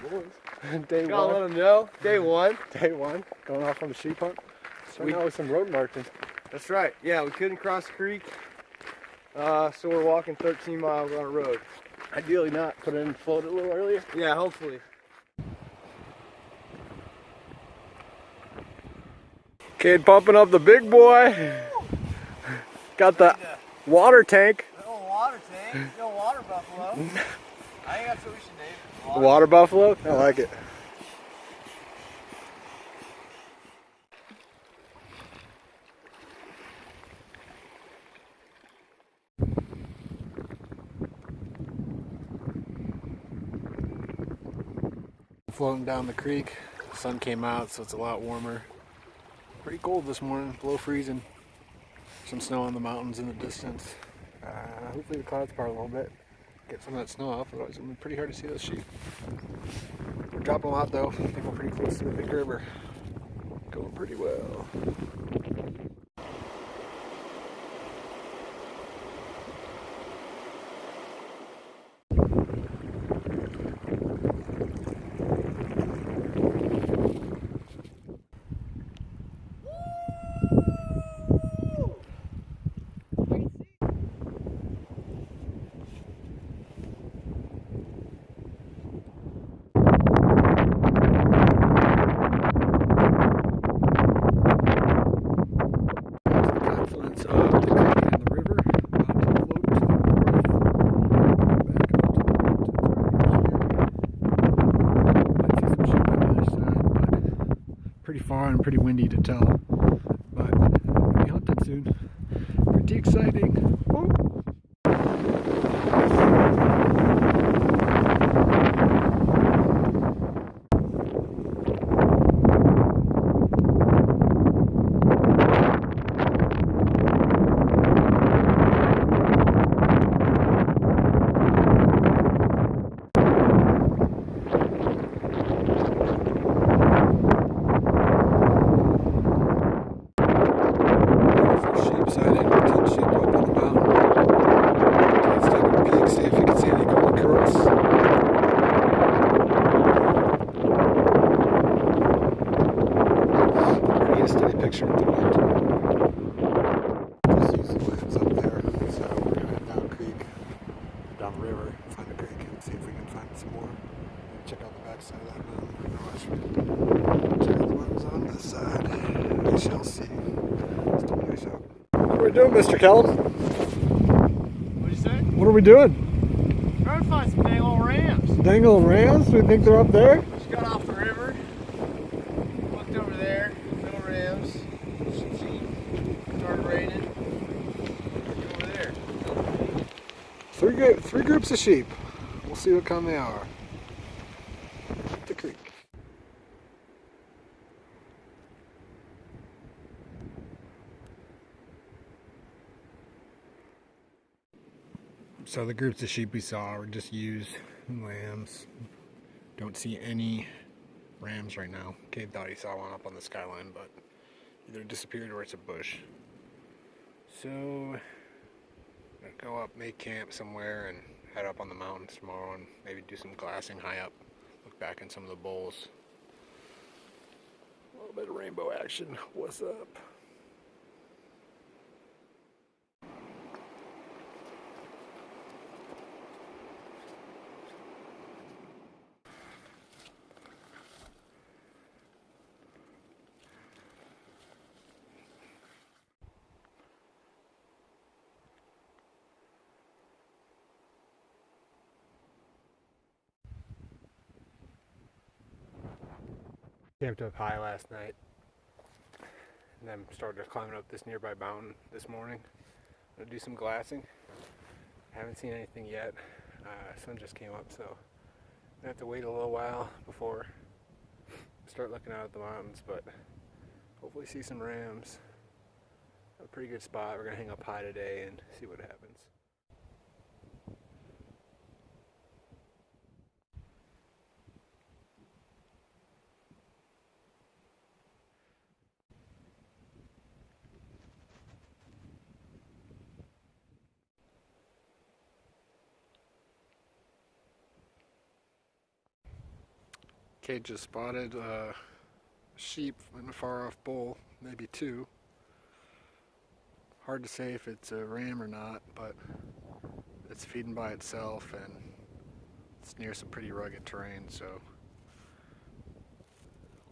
boys. Day Gotta one. let them know. Day one. Day one. Going off on the sheep hunt. Starting out with some road marking. That's right. Yeah, we couldn't cross the creek, so we're walking 13 miles on a road. Ideally not. Put it in float a little earlier. Yeah, hopefully. Cade pumping up the big boy. Got the water tank. The old water tank. The old water buffalo. I think that's what we should name it. Water buffalo? I like it. Floating down the creek. The sun came out, so it's a lot warmer. Pretty cold this morning, below freezing. Some snow on the mountains in the distance. Hopefully the clouds part a little bit. Get some of that snow off, otherwise it's going to be pretty hard to see those sheep. We're dropping a lot though. I think we're pretty close to the big river. Going pretty well. Pretty far and pretty windy to tell, but we'll be hunting soon. Pretty exciting. Whoa. Picture of the wind. Just use the lambs up there, so we're gonna head down creek, down the river, find a creek, and see if we can find some more. And check out the back side of that mountain. Check out the ones on this side. We shall see. Still nice out. What are we doing, Mr. Kellum? What'd you say? What are we doing? Trying to find some dang old rams. Dang old rams? We think they're up there? Just got off the river. Looked over there. Little rams. Some sheep. Started raining. Over there. Three groups of sheep. We'll see what kind they are. The creek. So the groups of sheep we saw were just ewes and lambs. Don't see any rams right now. Cade thought he saw one up on the skyline, but either disappeared or it's a bush. So, gonna go up, make camp somewhere, and head up on the mountains tomorrow and maybe do some glassing high up. Look back in some of the bowls. A little bit of rainbow action. What's up? Camped up high last night and then started climbing up this nearby mountain this morning. I'm gonna do some glassing. Haven't seen anything yet. Sun just came up, so I have to wait a little while before I start looking out at the mountains, but hopefully see some rams. A pretty good spot. We're gonna hang up high today and see what happens. Cade just spotted a sheep in a far off bowl, maybe two. Hard to say if it's a ram or not, but it's feeding by itself and it's near some pretty rugged terrain, so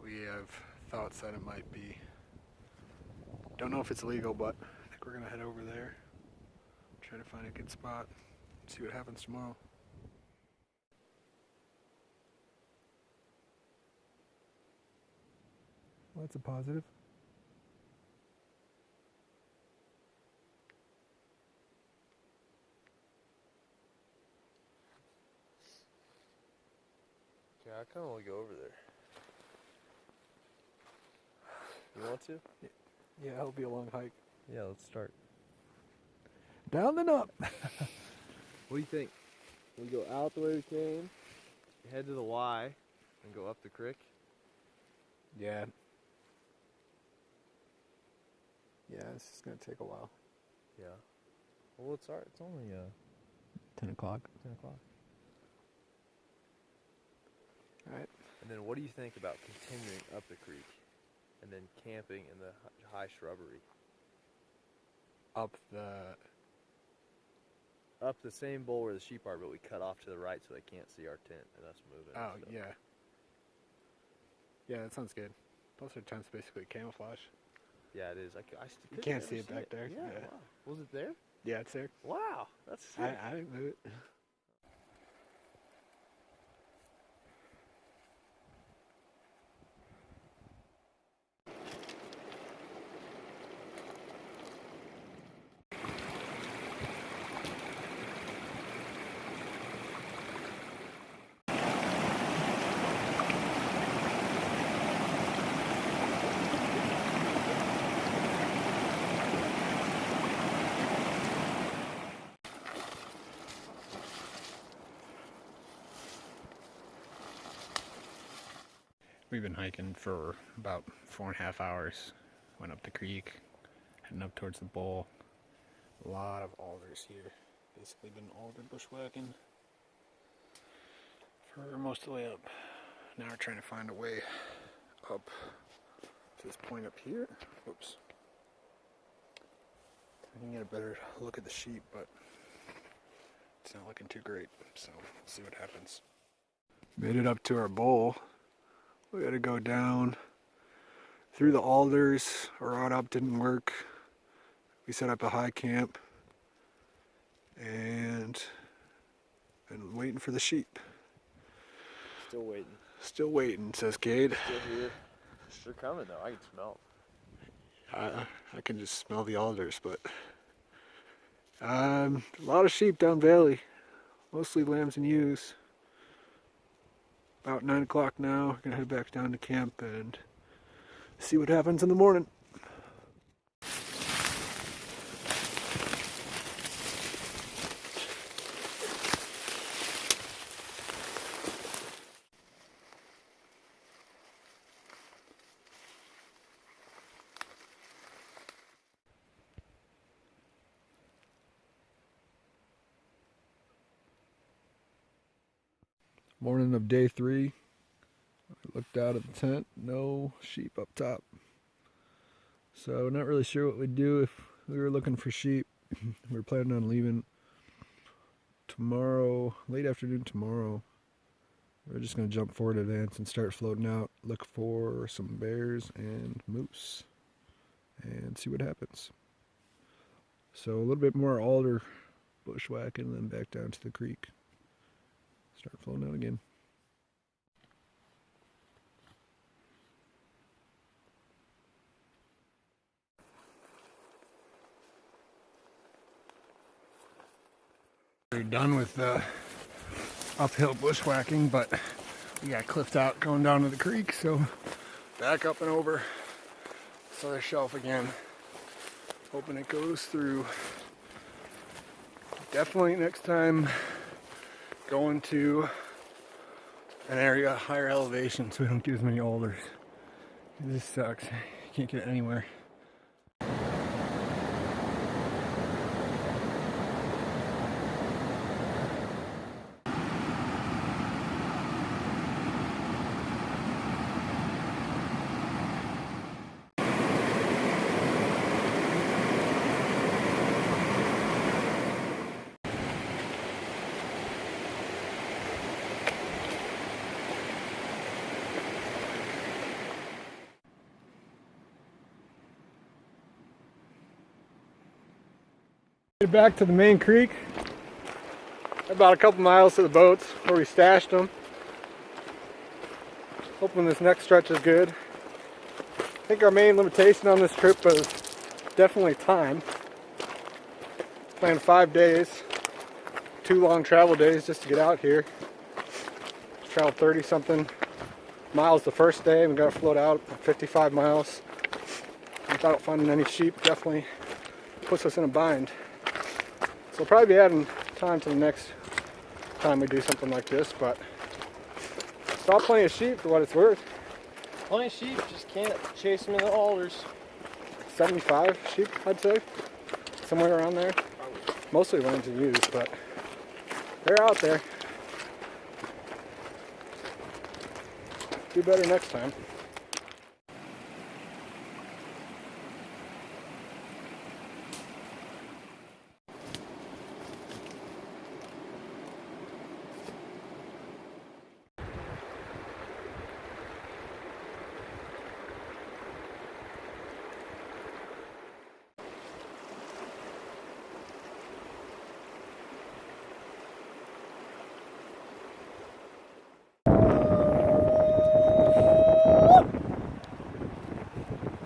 we have thoughts that it might be. Don't know if it's illegal, but I think we're gonna head over there, try to find a good spot, see what happens tomorrow. Well, that's a positive. Yeah, I kind of want to go over there. You want to? Yeah, it'll be a long hike. Yeah, let's start. Down and up. What do you think? We go out the way we came, head to the Y, and go up the creek? Yeah. Yeah, this is gonna take a while. Yeah. Well, it's only 10 o'clock. 10 o'clock. Alright. And then what do you think about continuing up the creek and then camping in the high shrubbery? Up the same bowl where the sheep are, but we cut off to the right so they can't see our tent and us moving. Oh, and yeah. Yeah, that sounds good. Plus our tent's basically camouflage. Yeah, it is. You can't see it back there. Yeah. Wow. Was it there? Yeah, it's there. Wow. That's sick. I didn't move it. We've been hiking for about 4.5 hours. Went up the creek, heading up towards the bowl. A lot of alders here. Basically been alder bushwhacking for most of the way up. Now we're trying to find a way up to this point up here. Whoops. I can get a better look at the sheep, but it's not looking too great. So we'll see what happens. Made it up to our bowl. We had to go down through the alders. Our route up didn't work. We set up a high camp and been waiting for the sheep. Still waiting. Still waiting, says Cade. Still here. They're coming though. I can smell them. I can just smell the alders, but a lot of sheep down valley, mostly lambs and ewes. About 9 o'clock now. We're gonna head back down to camp and see what happens in the morning. Morning of day 3. I looked out at the tent, no sheep up top. So not really sure what we'd do if we were looking for sheep. We were planning on leaving tomorrow, late afternoon tomorrow. We're just going to jump forward in advance and start floating out, look for some bears and moose, and see what happens. So a little bit more alder bushwhacking and then back down to the creek. Start floating out again. We're done with the uphill bushwhacking, but we got cliffed out going down to the creek, so back up and over this other shelf again. Hoping it goes through. Definitely next time going to an area higher elevation so we don't get as many alders. This sucks. You can't get anywhere. Get back to the main creek. About a couple miles to the boats where we stashed them. Hoping this next stretch is good. I think our main limitation on this trip was definitely time. Planned 5 days, 2 long travel days just to get out here. Traveled 30 something miles the first day. We got to float out 55 miles. Without finding any sheep, definitely puts us in a bind. So we'll probably be adding time to the next time we do something like this, but saw plenty of sheep for what it's worth. Plenty of sheep, just can't chase them in the alders. 75 sheep, I'd say. Somewhere around there. Mostly ones to use, but they're out there. Do better next time.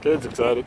Cade's excited.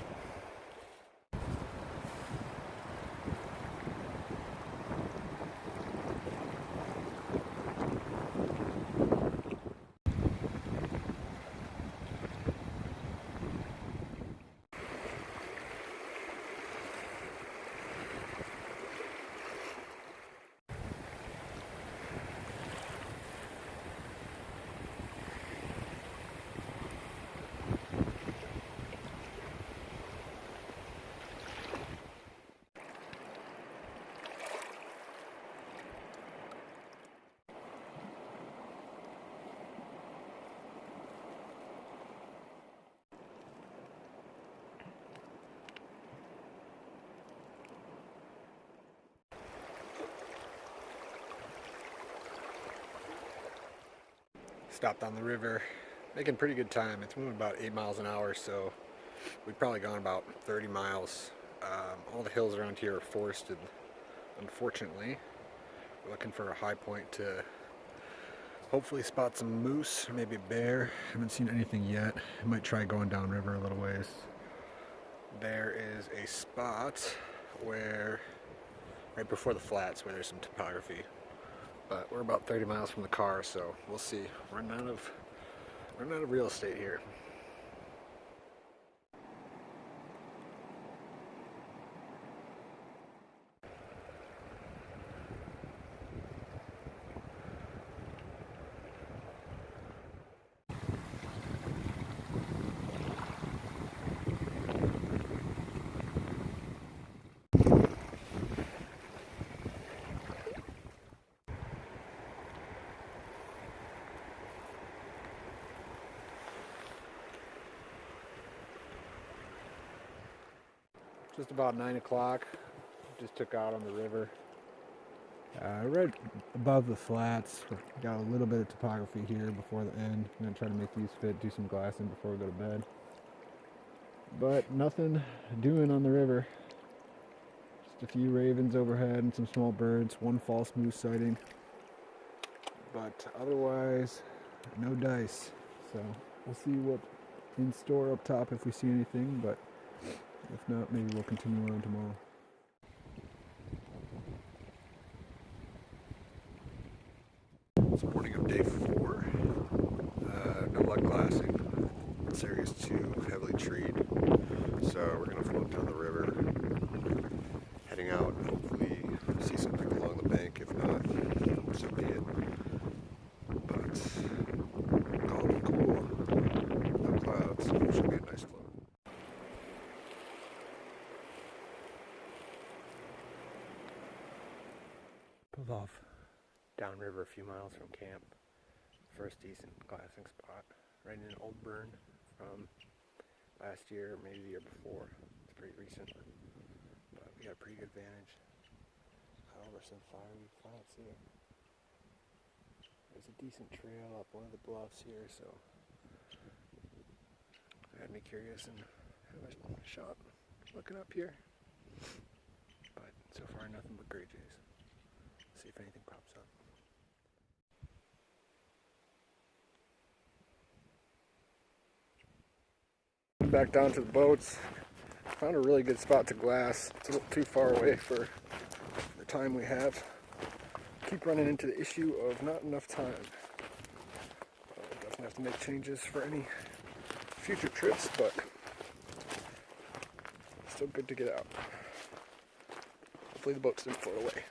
Stopped on the river, making pretty good time. It's moving about 8 miles an hour, so we've probably gone about 30 miles. All the hills around here are forested, unfortunately. We're looking for a high point to hopefully spot some moose, or maybe a bear. Haven't seen anything yet. I might try going downriver a little ways. There is a spot where, right before the flats, where there's some topography. But we're about 30 miles from the car, so we'll see. Running out of real estate here. Just about 9 o'clock. Just took out on the river. Right above the flats. Got a little bit of topography here before the end. I'm going to try to make these fit, do some glassing before we go to bed. But nothing doing on the river. Just a few ravens overhead and some small birds. One false moose sighting. But otherwise, no dice. So we'll see what's in store up top if we see anything. But if not, maybe we'll continue on tomorrow. It's morning of day 4. No luck glassing. This area is too heavily treed. So we're going to float down the river, heading out, hopefully see something along the bank. If not, so be it. But calm and cool. No clouds. Should be a nice float. Pulled off downriver a few miles from camp. First decent glassing spot. Right in an old burn from last year, maybe the year before. It's pretty recent. But we got a pretty good vantage over some fiery flats here. There's a decent trail up one of the bluffs here, so it had me curious and have a shot looking up here. But So far, nothing but gray jays. See if anything pops up. Back down to the boats. Found a really good spot to glass. It's a little too far away for the time we have. Keep running into the issue of not enough time. Definitely have to make changes for any future trips, but still good to get out. Hopefully the boats didn't float away.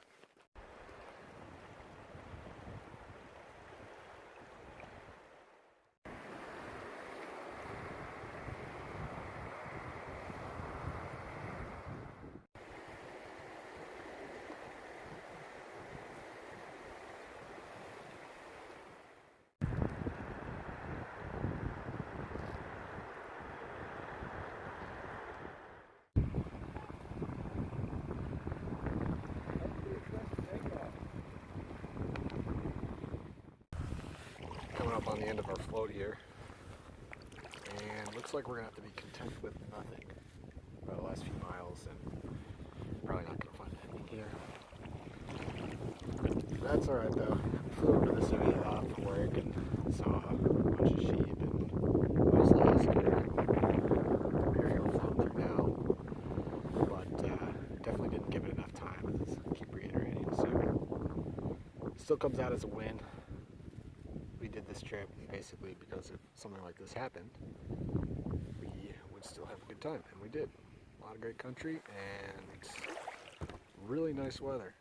Coming up on the end of our float here, and looks like we're gonna have to be content with nothing for the last few miles, and probably not gonna find anything here. That's all right though. Flew over this area a lot for work and saw a bunch of sheep and mostly huskies. I'm hearing them floating through now, but definitely didn't give it enough time. As I keep reiterating, so still comes out as a win. We did this trip basically because if something like this happened, we would still have a good time, and we did. A lot of great country and really nice weather.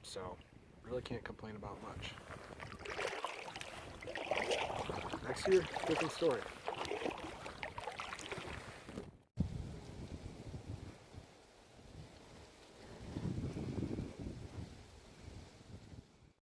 So, really can't complain about much. Next year, different story.